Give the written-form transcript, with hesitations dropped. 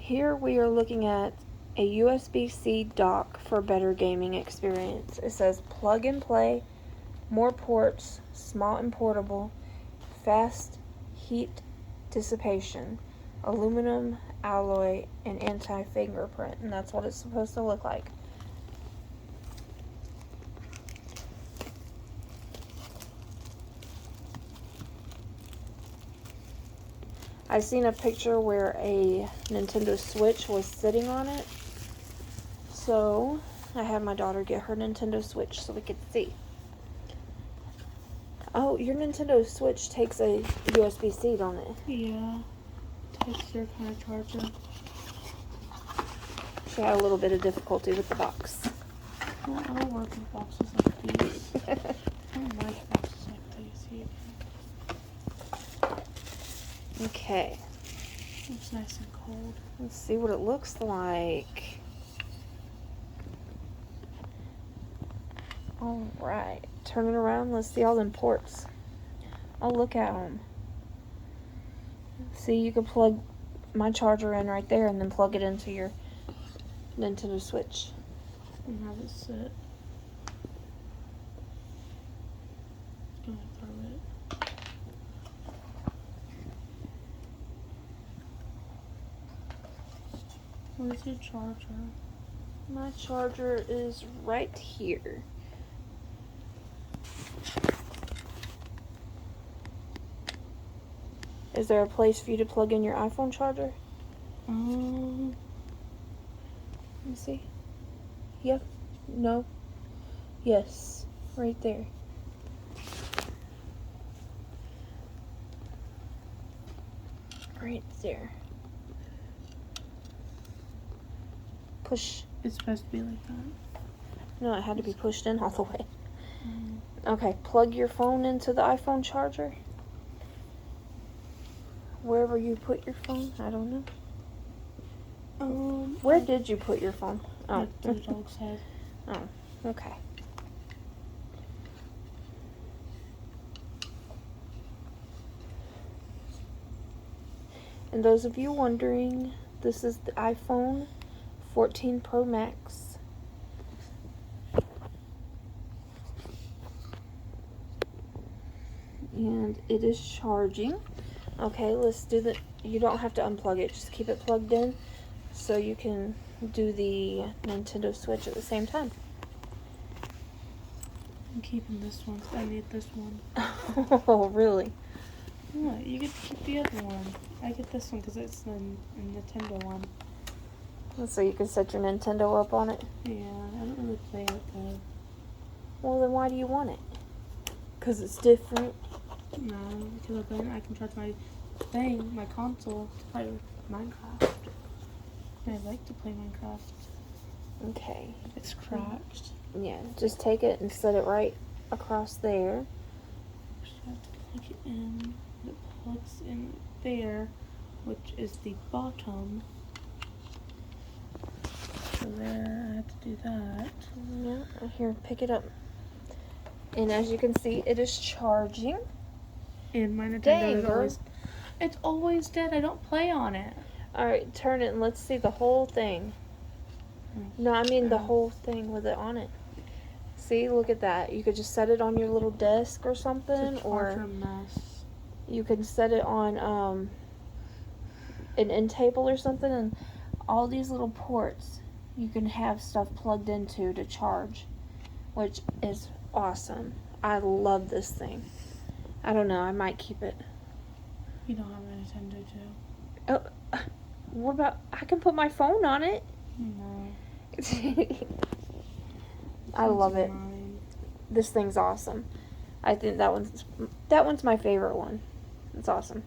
Here we are looking at a USB-C dock for better gaming experience. It says plug and play, more ports, small and portable, fast heat dissipation, aluminum alloy, and anti-fingerprint. And that's what it's supposed to look like. I seen a picture where a Nintendo Switch was sitting on it. So I had my daughter get her Nintendo Switch so we could see. Oh, your Nintendo Switch takes a USB-C, don't it? Yeah. Takes your kind of charger. She had a little bit of difficulty with the box. Well, I don't work with boxes like these. I don't like boxes like these either. Okay. It's nice and cold. Let's see what it looks like. Alright. Turn it around. Let's see all them ports. Oh, look at them. See, you can plug my charger in right there and then plug it into your Nintendo Switch. And have it sit. Gonna throw it. Where's your charger? My charger is right here. Is there a place for you to plug in your iPhone charger? Let me see. Yep. No. Yes. Right there. Right there. Push. It's supposed to be like that. No, it had to be pushed in all the way. Okay, plug your phone into the iPhone charger. Wherever you put your phone, I don't know. Where did you put your phone? Oh, at the dog's head. Oh, okay. And those of you wondering, this is the iPhone 14 Pro Max. And it is charging. Okay, let's do the, you don't have to unplug it, just keep it plugged in so you can do the Nintendo Switch at the same time. I'm keeping this one because I need this one. Oh, really? What? You get to keep the other one. I get this one because it's a Nintendo one. So you can set your Nintendo up on it? Yeah, I don't really play it though. Well, then why do you want it? Because it's different? No, because then I can charge my thing, my console, to play with Minecraft. And I like to play Minecraft. Okay. It's cracked. Yeah, just take it and set it right across there. Just have to plug it in. It plugs in there, which is the bottom. So there, I have to do that. Yeah, here, pick it up. And as you can see, it is charging. And my Nintendo Dang, is girl. always... It's always dead. I don't play on it. Alright, turn it and let's see the whole thing. No, I mean the whole thing with it on it. See, look at that. You could just set it on your little desk or something, It's a or charger mess. you can set it on an end table or something, and all these little ports you can have stuff plugged into to charge, which is awesome. I love this thing. I don't know, I might keep it. You don't have a Nintendo too. Oh, what about, I can put my phone on it. No. I love it. Mine. This thing's awesome. I think that one's my favorite one. It's awesome.